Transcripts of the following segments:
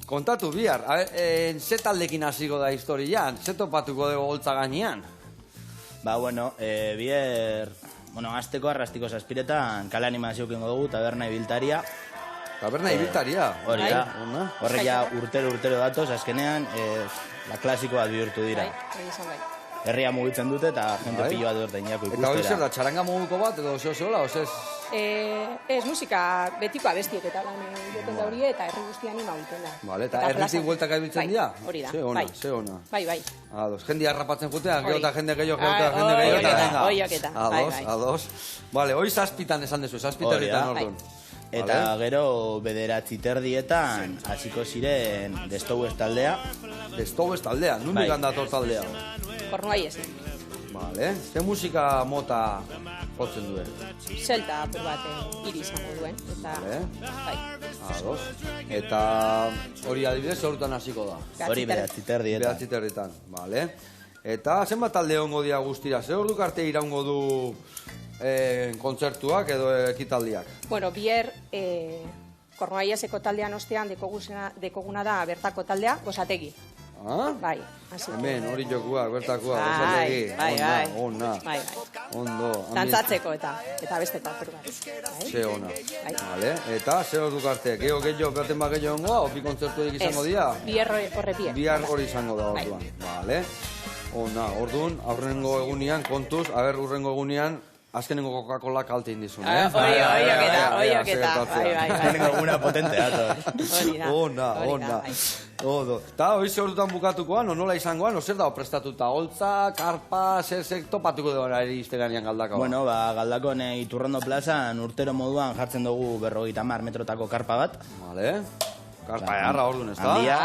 Kontatu bihar, ze taldekin hasiko da historian? Ze topatuko dugu holtza gainean? Bihar, azteko arrastiko zazpiretan kale animazioak ingo dugu, taberna ibiltaria. Taberna ibiltaria? Hori da, horrek ja urtero datoz, azkenean, klasiko bat bihurtu dira. Herria mugitzen dute eta jende pilo bat dut dainako ikustera. Eta hori zer da, txaranga moduko bat edo oso-osola, ozez? Ez musika betiko abestiek eta lan egiten da hori eta herri guztian ima egiten da. Bale, eta herritik bueltak aibiltzen dira? Hori da, ze ona. Bai. Ados, jende harrapatzen jutean, gero eta jende gehiago, eta venga. Oioketa, ados. Bale, hoi zazpitan esan dezu, zazpitan egiten orduan. Eta gero 9:30 hasiko ziren Destoues taldea. Destoues taldea, nundik handator taldea? Kornuai ezen. Bale, ze musika mota jotzen duen? Zelta apur bat hiri izango duen. Ados. Eta hori adibidez, horretan hasiko da? Hori 9:30. Bale. Eta zenbat talde hongo dia guztira? Zer orduk arte iraungo du kontzertuak edo ekitaldiak? Bueno, bihar Kornuaieseko taldean ostean dekoguna da bertako taldea, Gosategi. Bai, hasi. Hemen, hori jokuak, bertakoak, Gosategi. Ona. Ondo. Dantzatzeko eta bestetak. Ze ona. Vale, eta zer orduk arte? Gehiago berten bat gehiago hongo, opi kontzertuak izango dira? Bihar horrepiek. Bihar hori izango da orduan. Vale. Ona, orduan, aurrengo egunean, kontuz, urrengo egunean, azkenengo Coca-Cola kalte indizun, Oioketa. Azkenengo eguna potente dator. Ona. Eta hori ze ordutan bukatukoan, nola izangoan, zer dago prestatuta? Holtza, karpa, zer topatuko dugu ari izteganean Galdakao? Bueno, Galdakon Iturrondo plazan urtero moduan jartzen dugu 50 metrotako karpa bat. Vale. Karpa eharra orduan, ez da? Handia.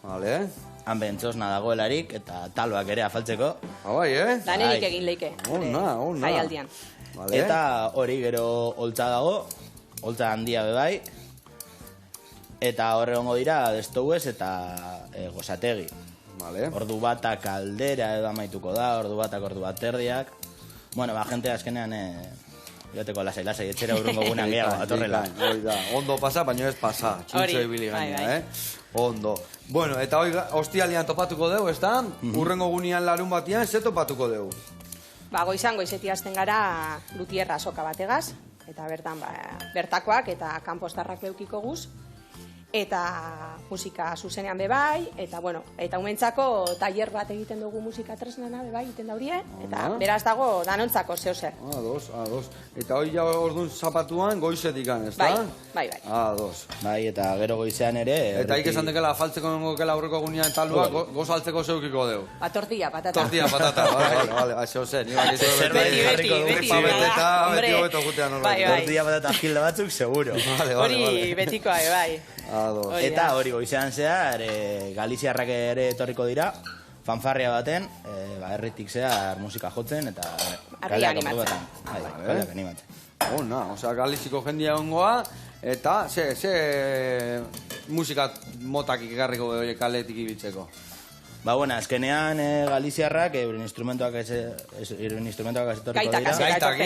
Vale. Han bentzosna dagoelarik eta taloak ere afaltzeko. Bai, Danerik egin leike. Ona. Jaialdian. Eta hori gero holtza dago, holtza handia bebai. Eta horre hongo dira Destoues eta Gosategi. Ordu batak aldera edo amaituko da, ordu batak ordu bat erdiak. Bueno, jente azkenean joteko lasai, etxera urrungo gunean gehiago atorrela. Ondo pasa, baina ez pasa. Txintxo ibili gaina, Ondo. Bueno, eta hoi ostialian topatuko dugu, ez da? Urrengo gunean larun batian, ze topatuko dugu? Goizan goizetik hasten gara Lutierra soka bategaz, eta bertan bertakoak eta kanpostarrak eukiko guz, eta musika zuzenean bebai, eta umentzako tailer bat egiten dugu musika tresnana bebai egiten daurie, eta beraz dago danontzako zeo-zer. Ados. Eta hori ja orduan zapatuan goizetikan, ez da? Bai. Ados. Bai, eta gero goizean ere... Eta ikesan dekela afaltzeko nengokela aurreko gunean talua, gozaltzeko zeukiko deu. Tortilla, patata. Bale, zeo-zer. Beti. Tortilla, patata, gilda batzuk, seguro. Hori betikoa, bai. Eta hori goizean zehar, Galiziarrak ere etorriko dira, fanfarria baten, herritik zehar musika jotzen, eta kaleak animatzen. Ona, osea, Galiziko jendia ongoa, eta ze musika motak ikarriko kaletik ibiltzeko? Azkenean Galiziarrak euren instrumentoak ez etorriko dira. Gaitak,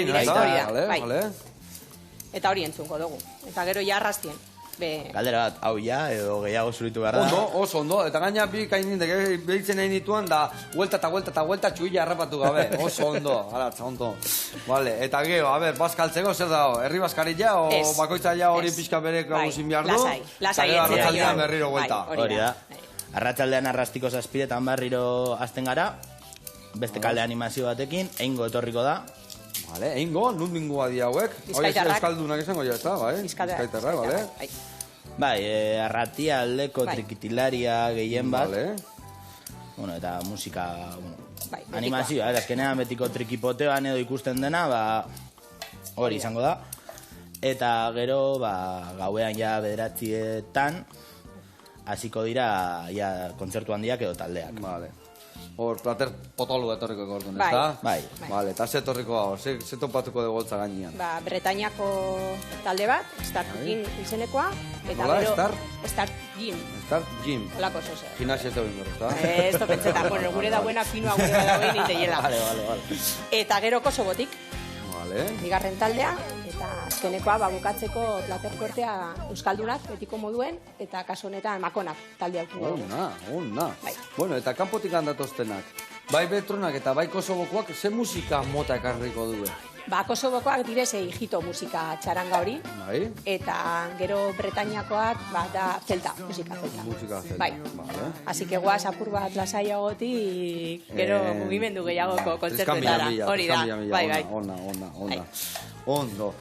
eta hori entzungo dugu, eta gero jarrastien. Galdera bat, hau ja, edo gehiago zuritu behar da. Oso ondo, eta gaina bi kainindek behitzen nahi nituan, da vuelta txuila harrapatu gabe. Oso ondo, ondo. Vale, eta geho, bazkaltzeko zer dago? Herri bazkarilla, o bakoitza ja hori pixka berek gabuzin behar du? Lasai, eta arratzaldean berriro vuelta. Hori da. Arratzaldean arrastiko zazpiretan berriro azten gara, beste kalde animazio batekin, eingo etorriko da. Vale, eingo, nundingoa di hauek? Bizkaitarrak. Euskaldunak izango ja, ez da, bai? Bizkaitarrak, vale? Bai, arratia aldeko trikitilaria gehien bat. Bueno, eta musika, animazioa, azkenean betiko trikipotean edo ikusten dena, hori izango da. Eta gero, gauean ja 9:00 hasiko dira kontzertu handiak edo taldeak. Vale. Hor, plater potolu etorriko gordun, ez da? Bai. Vale, eta ze etorriko hau, ze topatuko dugu holtza gainean? Bretañako talde bat, Start Gym izenekoa. Nola, Start Gym. Start Gym. Olako zoze. Gimnasia ez dagoen gero, ez da? Esto pentseta, bueno, gure da buena finua, gure da dagoen iteiela. Vale. Eta gero Kosobotik. Vale. Bigarren taldea, eta Eta azkenekoa, bukatzeko platerkortea euskaldunak, betiko moduen, eta kasu honetan makonak talde hautu. Ona. Bueno, eta kanpotik handatoztenak. Bai Betronak eta bai Kosobokoak, ze musika mota ekarriko due? Kosobokoak direz hijito musika txaranga hori. Bai. Eta gero Bretainiakoak, da celta, musika celta. Musika celta, bai. Vale. Así que guaz apur bat lasaiagotik, gero mugimendu gehiagoko kontzertuetara. Hori da, bai. Ona. Ondo.